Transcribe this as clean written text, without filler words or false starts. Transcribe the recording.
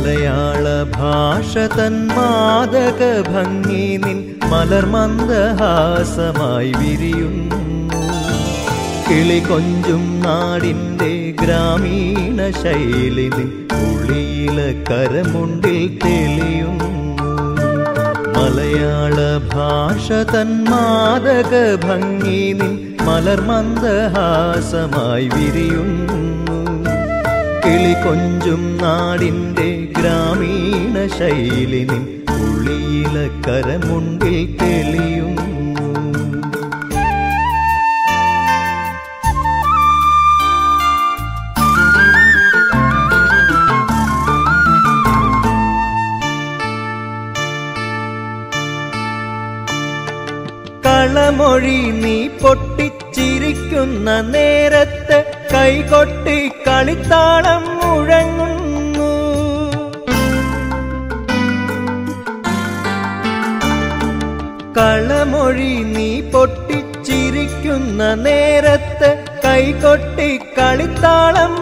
മലയാള ഭാഷ തൻ മാദക ഭംഗി നിൻ മലർമന്ദഹാസമായി വിരിയുന്നു. കിളി കൊഞ്ചും നാടിൻ്റെ ഗ്രാമീണ ശൈലി നിൻ ഉളിയില കരമുണ്ടിൽ തെളിയുന്നു. മലയാള ഭാഷ തൻ മാദക ഭംഗി നിൻ മലർമന്ദഹാസമായി വിരിയുന്നു. കിളി കൊഞ്ചും നാടിൻ്റെ ഗ്രാമീണ ശൈലി നിൻ ഉളിയില കരമുണ്ടിൽ തെളിയുന്നു. കളമൊഴി നീ പൊട്ടിച്ചിരിക്കുന്ന നേരത്ത് കൈകൊട്ടി കളിത്താളം മുഴങ്ങുന്നു. കളമൊഴി നീ പൊട്ടിച്ചിരിക്കുന്ന നേരത്ത് കൈകൊട്ടി കളിത്താളം